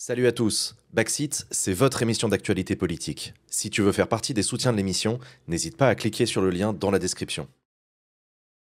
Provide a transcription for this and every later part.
Salut à tous, Backseat, c'est votre émission d'actualité politique. Si tu veux faire partie des soutiens de l'émission, n'hésite pas à cliquer sur le lien dans la description.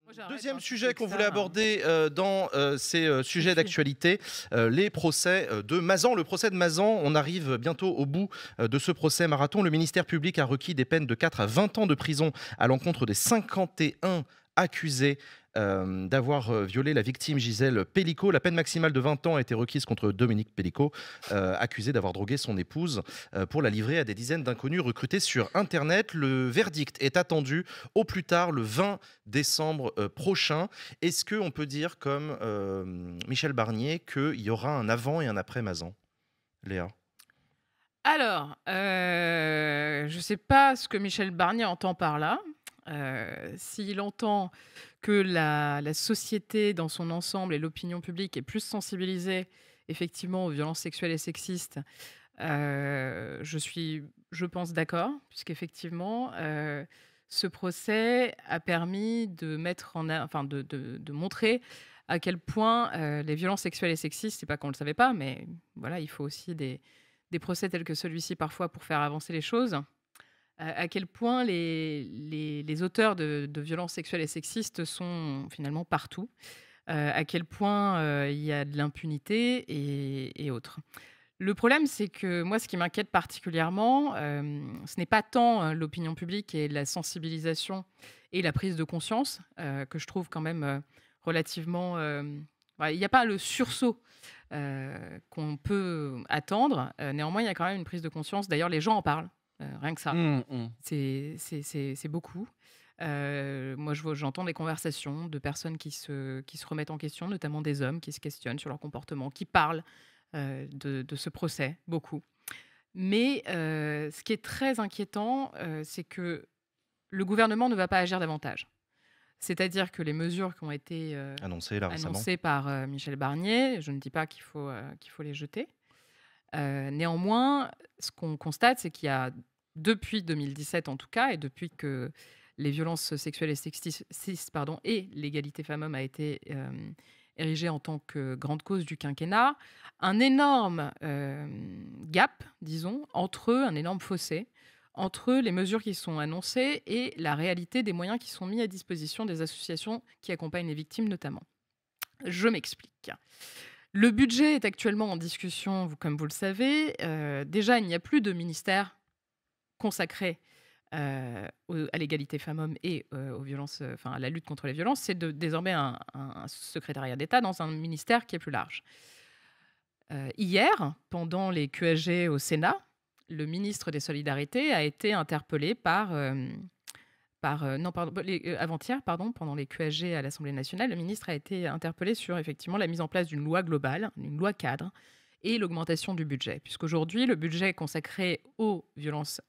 Moi, j'arrête, Deuxième si tu sujet fais que qu'on ça, voulait aborder dans ces sujets suffit. d'actualité, les procès de Mazan. Le procès de Mazan, on arrive bientôt au bout de ce procès marathon. Le ministère public a requis des peines de 4 à 20 ans de prison à l'encontre des 51 accusés d'avoir violé la victime Gisèle Pellico. La peine maximale de 20 ans a été requise contre Dominique Pellico, accusé d'avoir drogué son épouse pour la livrer à des dizaines d'inconnus recrutés sur Internet. Le verdict est attendu au plus tard le 20 décembre prochain. Est-ce qu'on peut dire, comme Michel Barnier, qu'il y aura un avant et un après Mazan, Léa? Alors, je ne sais pas ce que Michel Barnier entend par là. S'il entend que la société dans son ensemble et l'opinion publique est plus sensibilisée effectivement aux violences sexuelles et sexistes, je pense d'accord, puisqu'effectivement, ce procès a permis de mettre enfin de montrer à quel point les violences sexuelles et sexistes, c'est pas qu'on ne le savait pas, mais voilà, il faut aussi des procès tels que celui-ci parfois pour faire avancer les choses. À quel point les auteurs de violences sexuelles et sexistes sont finalement partout. À quel point il y a de l'impunité et autres. Le problème, c'est que moi, ce qui m'inquiète particulièrement, ce n'est pas tant l'opinion publique et la sensibilisation et la prise de conscience, que je trouve quand même relativement... il n'y a pas le sursaut qu'on peut attendre. Néanmoins, il y a quand même une prise de conscience. D'ailleurs, les gens en parlent, rien que ça. C'est beaucoup. Moi, j'entends des conversations de personnes qui se remettent en question, notamment des hommes qui se questionnent sur leur comportement, qui parlent de ce procès, beaucoup. Mais ce qui est très inquiétant, c'est que le gouvernement ne va pas agir davantage. C'est-à-dire que les mesures qui ont été Annoncé là récemment. annoncées par Michel Barnier, je ne dis pas qu'il faut les jeter. Néanmoins, ce qu'on constate, c'est qu'il y a, depuis 2017 en tout cas, et depuis que les violences sexuelles et sexistes et l'égalité femmes-hommes a été érigée en tant que grande cause du quinquennat, un énorme gap, disons, un énorme fossé, entre les mesures qui sont annoncées et la réalité des moyens qui sont mis à disposition des associations qui accompagnent les victimes notamment. Je m'explique. Le budget est actuellement en discussion, comme vous le savez. Déjà, il n'y a plus de ministère consacré à l'égalité femmes-hommes et aux violences, à la lutte contre les violences. C'est désormais un secrétariat d'État dans un ministère qui est plus large. Hier, pendant les QSG au Sénat, le ministre des Solidarités a été interpellé avant-hier, pendant les QSG à l'Assemblée nationale, le ministre a été interpellé sur effectivement la mise en place d'une loi globale, une loi cadre, et l'augmentation du budget. Puisqu'aujourd'hui, le budget consacré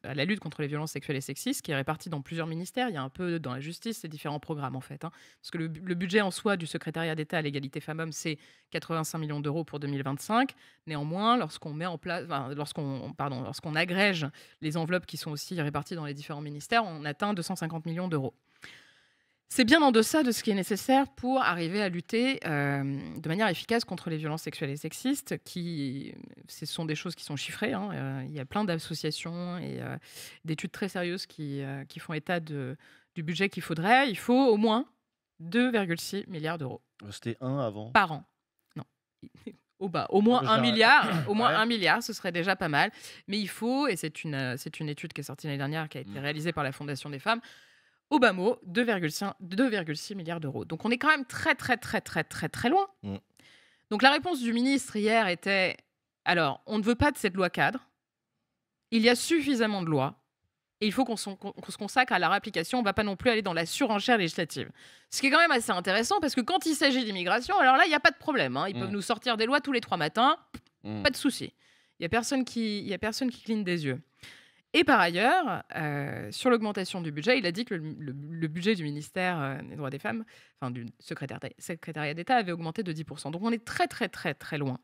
à la lutte contre les violences sexuelles et sexistes, qui est réparti dans plusieurs ministères, il y a un peu dans la justice, c'est différents programmes en fait. Parce que le budget en soi du secrétariat d'État à l'égalité femmes-hommes, c'est 85 millions d'euros pour 2025. Néanmoins, lorsqu'on agrège les enveloppes qui sont aussi réparties dans les différents ministères, on atteint 250 millions d'euros. C'est bien en deçà de ce qui est nécessaire pour arriver à lutter de manière efficace contre les violences sexuelles et sexistes, ce sont des choses qui sont chiffrées. Il y a plein d'associations et d'études très sérieuses qui font état du budget qu'il faudrait. Il faut au moins 2,6 milliards d'euros C'était 1 avant. par an. Non. Au moins Ah, 1 milliard, Ouais. 1 milliard, ce serait déjà pas mal. Mais il faut, et c'est une étude qui est sortie l'année dernière, qui a été réalisée par la Fondation des femmes, au bas mot, 2,6 milliards d'euros. Donc on est quand même très, très, très, très, très, très loin. Mm. Donc la réponse du ministre hier était, alors, on ne veut pas de cette loi cadre. Il y a suffisamment de lois. Et il faut qu'on se consacre à leur application. On ne va pas non plus aller dans la surenchère législative. Ce qui est quand même assez intéressant, parce que quand il s'agit d'immigration, alors là, il n'y a pas de problème. Ils peuvent nous sortir des lois tous les 3 matins. Pas de souci. Il n'y a personne qui cligne des yeux. Et par ailleurs, sur l'augmentation du budget, il a dit que le budget du ministère des droits des femmes, du secrétariat d'État, avait augmenté de 10%. Donc on est très, très, très, très loin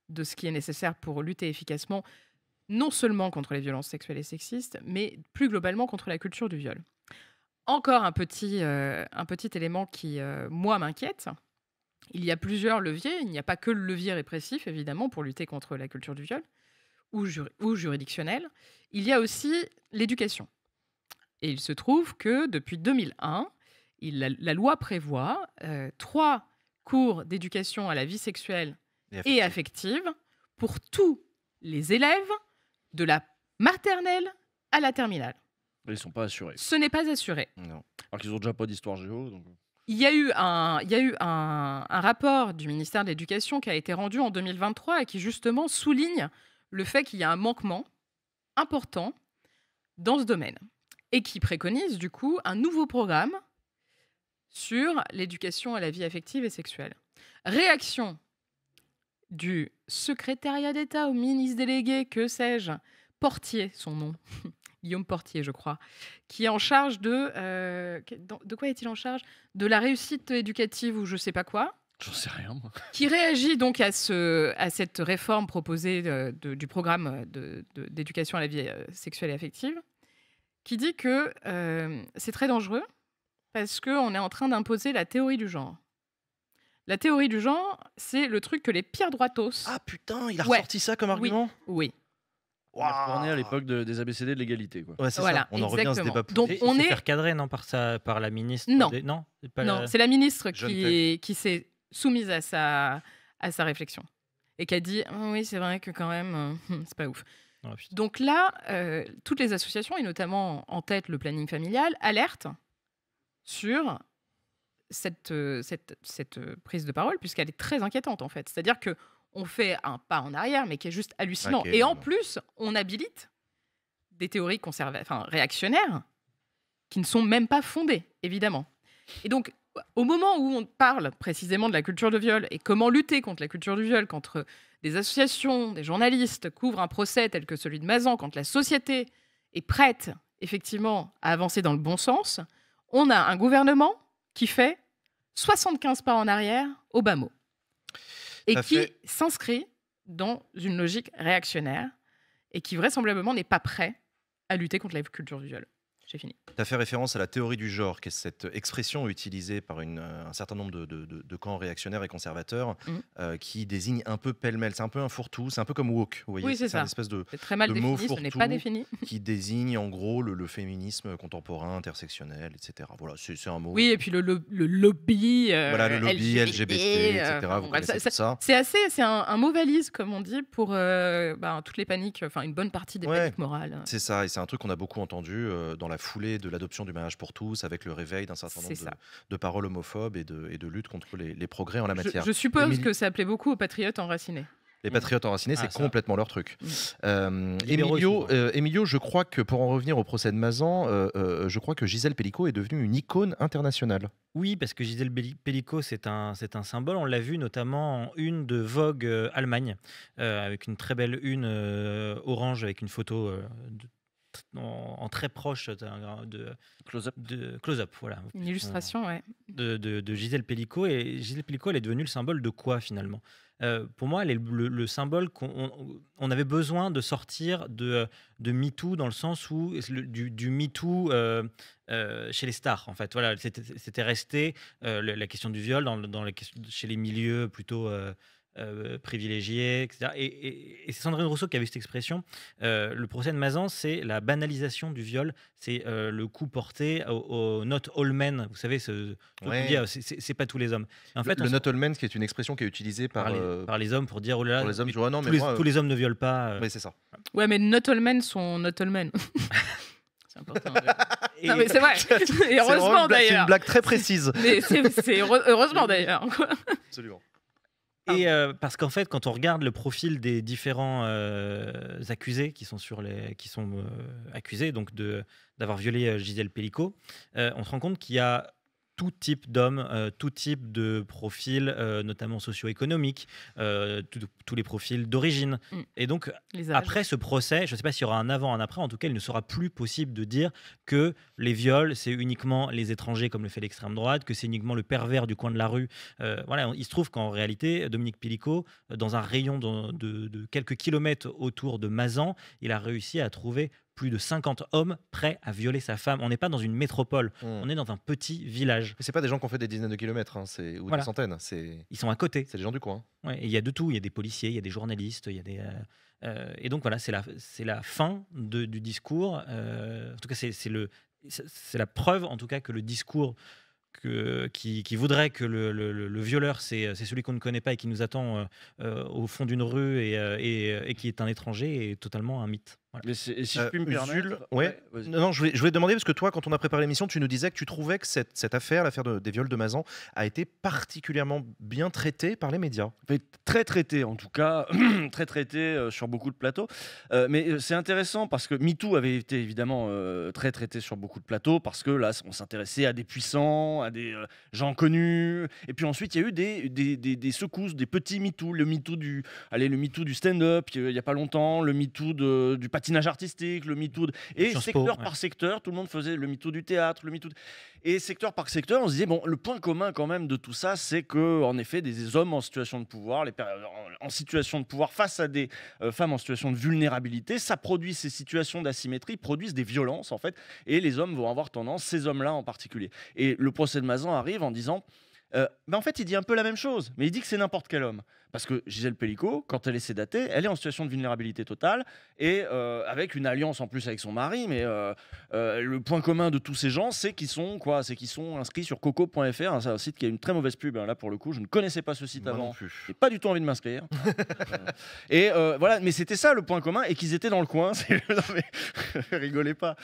de ce qui est nécessaire pour lutter efficacement, non seulement contre les violences sexuelles et sexistes, mais plus globalement contre la culture du viol. Encore un petit élément qui, moi, m'inquiète. il y a plusieurs leviers. Il n'y a pas que le levier répressif, évidemment, pour lutter contre la culture du viol ou juridictionnel. Il y a aussi l'éducation. Et il se trouve que depuis 2001, la loi prévoit 3 cours d'éducation à la vie sexuelle et affective pour tous les élèves de la maternelle à la terminale. Ils ne sont pas assurés. Ce n'est pas assuré. Non. Alors qu'ils n'ont déjà pas d'histoire géo. Donc... Il y a eu un rapport du ministère de l'Éducation qui a été rendu en 2023 et qui justement souligne le fait qu'il y a un manquement important dans ce domaine et qui préconise du coup un nouveau programme sur l'éducation à la vie affective et sexuelle. Réaction du secrétariat d'État au ministre délégué, que sais-je, Portier, son nom, Guillaume Portier, je crois, qui est en charge de quoi est-il en charge? De la réussite éducative ou je sais pas quoi. J'en sais rien, moi. Qui réagit donc à cette réforme proposée du programme d'éducation à la vie sexuelle et affective, qui dit que c'est très dangereux parce qu'on est en train d'imposer la théorie du genre. La théorie du genre, c'est le truc que les pires droitos... Ah putain, il a ressorti ça comme argument? Oui. On est retourné à l'époque des ABCD de l'égalité, quoi. Ouais, c'est Voilà, ça. On en revient à ce débat. Donc on est faire cadrer par la ministre. Non. Non, c'est la ministre Jeune qui s'est soumise à sa réflexion et qui a dit oui, c'est vrai que quand même c'est pas ouf. Oh, putain. Donc là, toutes les associations et notamment en tête le planning familial alertent sur cette prise de parole puisqu'elle est très inquiétante en fait. C'est-à-dire que on fait un pas en arrière, mais qui est juste hallucinant. Okay, et en plus, on habilite des théories réactionnaires qui ne sont même pas fondées, évidemment. Et donc, au moment où on parle précisément de la culture de viol et comment lutter contre la culture du viol, quand des associations, des journalistes couvrent un procès tel que celui de Mazan, quand la société est prête, effectivement, à avancer dans le bon sens, on a un gouvernement qui fait 75 pas en arrière au bas mot. Et qui s'inscrit dans une logique réactionnaire et qui vraisemblablement n'est pas prêt à lutter contre la culture du viol. J'ai fini. Tu as fait référence à la théorie du genre, qui est cette expression utilisée par un certain nombre de camps réactionnaires et conservateurs qui désigne un peu pêle-mêle. C'est un peu un fourre-tout, c'est un peu comme woke. Vous voyez, oui, c'est ça. Une espèce de, c'est très mal mot défini, ce n'est pas défini. qui désigne en gros le féminisme contemporain, intersectionnel, etc. Voilà, c'est un mot. Oui, et puis le lobby, voilà, le lobby LGBT, etc. Vous connaissez tout ça. C'est un mot valise, comme on dit, pour toutes les paniques, enfin une bonne partie des paniques morales. C'est ça, et c'est un truc qu'on a beaucoup entendu dans la foulée de l'adoption du mariage pour tous, avec le réveil d'un certain nombre de paroles homophobes et de lutte contre les progrès en la matière. Je suppose que ça plaît beaucoup aux patriotes enracinés. Les patriotes enracinés, c'est complètement leur truc. Emilio, je crois que pour en revenir au procès de Mazan, je crois que Gisèle Pellicot est devenue une icône internationale. Oui, parce que Gisèle Pellicot, c'est un symbole. On l'a vu notamment en une de Vogue Allemagne, avec une très belle une orange, avec une photo en très proche de close-up, voilà. Une illustration, ouais. De Gisèle Pellicot. Et Gisèle Pellicot, elle est devenue le symbole de quoi, finalement? Pour moi, elle est le symbole qu'on avait besoin de sortir de MeToo, dans le sens où du MeToo chez les stars, en fait. Voilà, c'était resté la question du viol chez les milieux plutôt privilégiés, etc. Et c'est Sandrine Rousseau qui avait cette expression. Le procès de Mazan, c'est la banalisation du viol. C'est le coup porté au not all men. Vous savez, c'est pas tous les hommes. Et en fait, le not all men, qui est une expression qui est utilisée par les hommes pour dire oh là là, pour les hommes, tous les hommes ne violent pas. Oui, c'est ça. Ouais, mais not all men sont not all men. C'est important. Non, mais c'est vrai. Et heureusement, d'ailleurs. C'est une blague très précise. Mais c'est heureusement, d'ailleurs. Absolument. Et parce qu'en fait, quand on regarde le profil des différents accusés qui sont accusés donc d'avoir violé Gisèle Pellicot, on se rend compte qu'il y a tout type d'hommes, tout type de profils, notamment socio-économiques, tous les profils d'origine. Et donc, après ce procès, je ne sais pas s'il y aura un avant, un après, en tout cas, il ne sera plus possible de dire que les viols, c'est uniquement les étrangers, comme le fait l'extrême droite, que c'est uniquement le pervers du coin de la rue. Voilà, il se trouve qu'en réalité, Dominique Pellicot, dans un rayon de quelques kilomètres autour de Mazan, il a réussi à trouver plus de 50 hommes prêts à violer sa femme. On n'est pas dans une métropole, on est dans un petit village. Mais c'est pas des gens qui ont fait des dizaines de kilomètres, hein, ou Voilà. des centaines. C'est Ils sont à côté. des gens du coin. Ouais, et il y a de tout. Il y a des policiers, il y a des journalistes, il y a des. Et donc voilà, c'est la fin du discours. En tout cas, c'est la preuve, en tout cas, que le discours qui voudrait que le violeur, c'est celui qu'on ne connaît pas et qui nous attend au fond d'une rue et qui est un étranger, est totalement un mythe. Voilà. Mais et si je puis me permettre. Jules, ouais. Vas-y. Non, je voulais te demander, parce que toi, quand on a préparé l'émission, tu nous disais que tu trouvais que cette affaire, l'affaire des viols de Mazan, a été particulièrement bien traitée par les médias. Fait très traité en tout cas, très traité sur beaucoup de plateaux. Mais c'est intéressant parce que MeToo avait été évidemment très traité sur beaucoup de plateaux parce que là, on s'intéressait à des puissants, à des gens connus. Et puis ensuite, il y a eu des secousses, des petits MeToo. Le MeToo du stand-up il n'y a pas longtemps, le MeToo du patinage artistique, le MeToo. Et Sciences secteur Po, par secteur, tout le monde faisait le MeToo du théâtre, le MeToo. Et secteur par secteur, on se disait, bon, le point commun quand même de tout ça, c'est que en effet, des hommes en situation de pouvoir, en situation de pouvoir face à des femmes en situation de vulnérabilité, ça produit ces situations d'asymétrie, produisent des violences en fait, et les hommes vont avoir tendance, ces hommes-là en particulier. Et le procès de Mazan arrive en disant, en fait, il dit un peu la même chose, mais il dit que c'est n'importe quel homme. Parce que Gisèle Pellicot, quand elle est sédatée, elle est en situation de vulnérabilité totale et avec une alliance en plus avec son mari. Mais le point commun de tous ces gens, c'est qu'ils sont inscrits sur coco.fr, un site qui a une très mauvaise pub. Là, pour le coup, je ne connaissais pas ce site Moi non avant. plus. J'ai pas du tout envie de m'inscrire. Et voilà, mais c'était ça le point commun et qu'ils étaient dans le coin. Non, mais rigolez pas.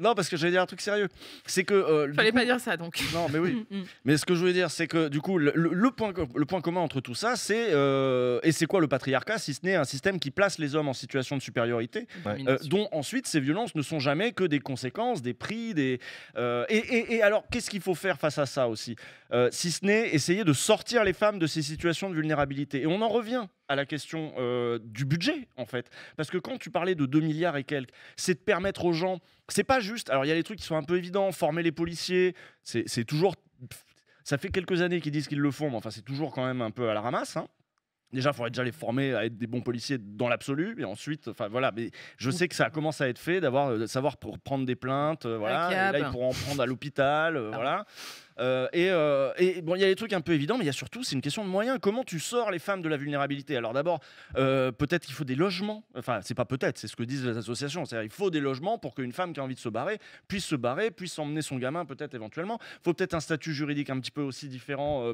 Non, parce que j'allais dire un truc sérieux. C'est que. Fallait pas dire ça donc. Non, mais oui. Mais ce que je voulais dire, c'est que du coup, le point commun entre tout ça, c'est. Et c'est quoi le patriarcat, si ce n'est un système qui place les hommes en situation de supériorité, dont ensuite ces violences ne sont jamais que des conséquences, des prix, et alors, qu'est-ce qu'il faut faire face à ça aussi, si ce n'est essayer de sortir les femmes de ces situations de vulnérabilité. Et on en revient à la question du budget, en fait. Parce que quand tu parlais de 2 milliards et quelques, c'est de permettre aux gens... C'est pas juste... Alors, il y a des trucs qui sont un peu évidents. Former les policiers, c'est toujours... Ça fait quelques années qu'ils disent qu'ils le font, mais enfin, c'est toujours quand même un peu à la ramasse, hein. Déjà, il faudrait déjà les former à être des bons policiers dans l'absolu, et ensuite, enfin voilà. Mais je sais que ça commence à être fait, de savoir pour prendre des plaintes, voilà. Et là, ils pourront en prendre à l'hôpital, voilà. Et bon, il y a des trucs un peu évidents, mais il y a surtout, c'est une question de moyens. Comment tu sors les femmes de la vulnérabilité? Alors d'abord, peut-être qu'il faut des logements. Enfin, c'est pas peut-être, c'est ce que disent les associations. C'est-à-dire, il faut des logements pour qu'une femme qui a envie de se barrer, puisse emmener son gamin, peut-être éventuellement. Il faut peut-être un statut juridique un petit peu aussi différent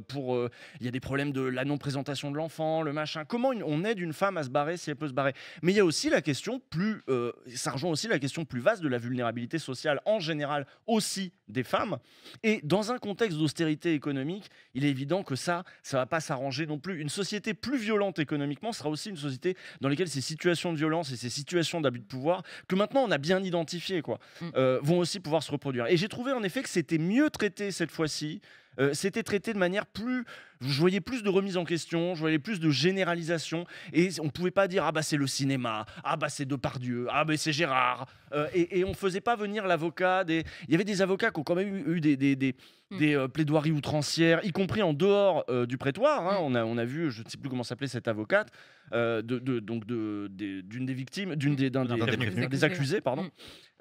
il y a des problèmes de la non-présentation de l'enfant, le machin. Comment on aide une femme à se barrer si elle peut se barrer? Mais il y a aussi la question ça rejoint aussi la question plus vaste de la vulnérabilité sociale en général, aussi des femmes. Et dans un contexte d'austérité économique, il est évident que ça va pas s'arranger non plus. Une société plus violente économiquement sera aussi une société dans laquelle ces situations de violence et ces situations d'abus de pouvoir, que maintenant on a bien identifiées, vont aussi pouvoir se reproduire. Et j'ai trouvé en effet que c'était mieux traité cette fois-ci. C'était traité de manière plus... Je voyais plus de remise en question, je voyais plus de généralisation, et on ne pouvait pas dire « Ah bah c'est le cinéma, ah bah c'est Depardieu, ah bah c'est Gérard », et on ne faisait pas venir l'avocat. Il y avait des avocats qui ont quand même eu des plaidoiries outrancières, y compris en dehors du prétoire, hein. On a vu, je ne sais plus comment s'appelait cette avocate, d'une des victimes, des accusés, pardon.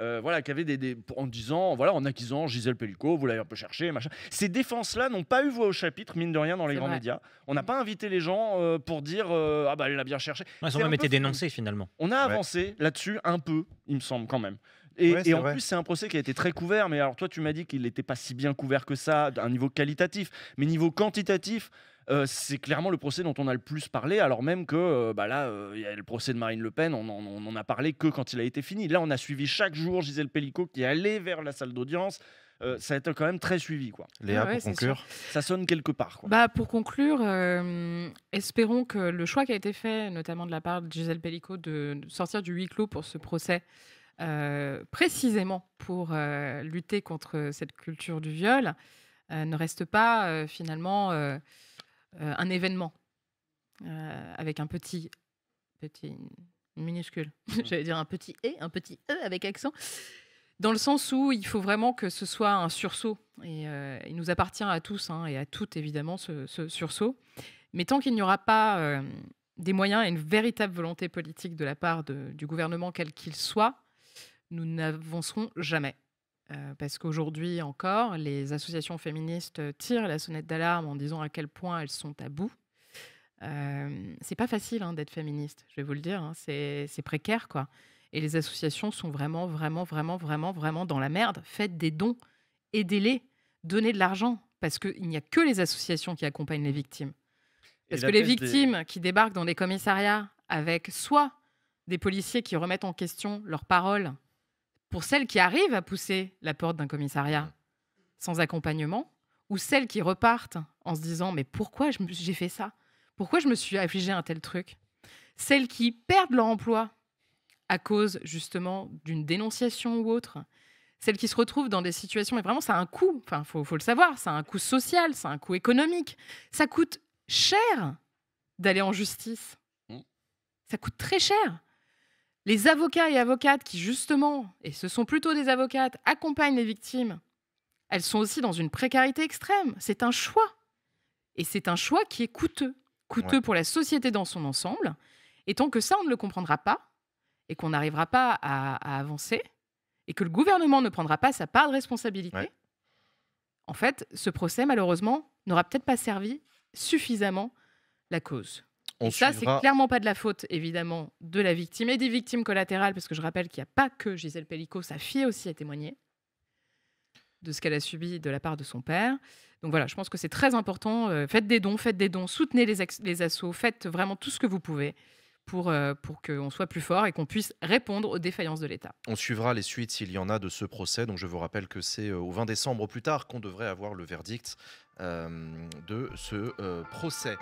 Voilà, qui avait en disant, voilà, en accusant Gisèle Pellicot, vous l'avez un peu cherché, machin. Ces défenses-là n'ont pas eu voix au chapitre, mine de rien, dans les grands médias. On n'a pas invité les gens pour dire, ah bah elle l'a bien cherché. Ils ont même été dénoncés finalement. On a avancé là-dessus un peu, il me semble quand même. Et en plus, c'est un procès qui a été très couvert. Mais alors, toi, tu m'as dit qu'il n'était pas si bien couvert que ça, à un niveau qualitatif. Mais niveau quantitatif, c'est clairement le procès dont on a le plus parlé. Alors même que il y a le procès de Marine Le Pen, on en a parlé que quand il a été fini. Là, on a suivi chaque jour Gisèle Pellicot qui allait vers la salle d'audience. Ça a été quand même très suivi, quoi. Léa, pour conclure, ça sonne quelque part, quoi. Bah, pour conclure, espérons que le choix qui a été fait, notamment de la part de Gisèle Pellicot, de sortir du huis clos pour ce procès, précisément pour lutter contre cette culture du viol, ne reste pas finalement un événement avec un petit minuscule, j'allais dire un petit e avec accent, dans le sens où il faut vraiment que ce soit un sursaut, et il nous appartient à tous, hein, et à toutes évidemment ce sursaut, mais tant qu'il n'y aura pas des moyens et une véritable volonté politique de la part du gouvernement, quel qu'il soit, nous n'avancerons jamais. Parce qu'aujourd'hui encore, les associations féministes tirent la sonnette d'alarme en disant à quel point elles sont à bout. C'est pas facile d'être féministe, je vais vous le dire, c'est précaire, quoi. Et les associations sont vraiment dans la merde. Faites des dons, aidez-les, donnez de l'argent, parce qu'il n'y a que les associations qui accompagnent les victimes. Parce que les victimes qui débarquent dans des commissariats avec soit des policiers qui remettent en question leurs paroles, pour celles qui arrivent à pousser la porte d'un commissariat sans accompagnement, ou celles qui repartent en se disant « mais pourquoi j'ai fait ça ? Pourquoi je me suis affligé un tel truc ?» Celles qui perdent leur emploi à cause justement d'une dénonciation ou autre, celles qui se retrouvent dans des situations, mais vraiment ça a un coût, enfin faut le savoir, ça a un coût social, ça a un coût économique, ça coûte cher d'aller en justice, ça coûte très cher. Les avocats et avocates qui justement, et ce sont plutôt des avocates, accompagnent les victimes, elles sont aussi dans une précarité extrême, c'est un choix. Et c'est un choix qui est coûteux pour la société dans son ensemble, et tant que ça on ne le comprendra pas, et qu'on n'arrivera pas à avancer, et que le gouvernement ne prendra pas sa part de responsabilité, en fait, ce procès, malheureusement, n'aura peut-être pas servi suffisamment la cause. Et ça, c'est clairement pas de la faute, évidemment, de la victime et des victimes collatérales, parce que je rappelle qu'il n'y a pas que Gisèle Pelicot, sa fille aussi a témoigné de ce qu'elle a subi de la part de son père. Donc voilà, je pense que c'est très important. Faites des dons, soutenez les assos, faites vraiment tout ce que vous pouvez pour qu'on soit plus fort et qu'on puisse répondre aux défaillances de l'État. On suivra les suites s'il y en a de ce procès. Donc je vous rappelle que c'est au 20 décembre au plus tard qu'on devrait avoir le verdict de ce procès.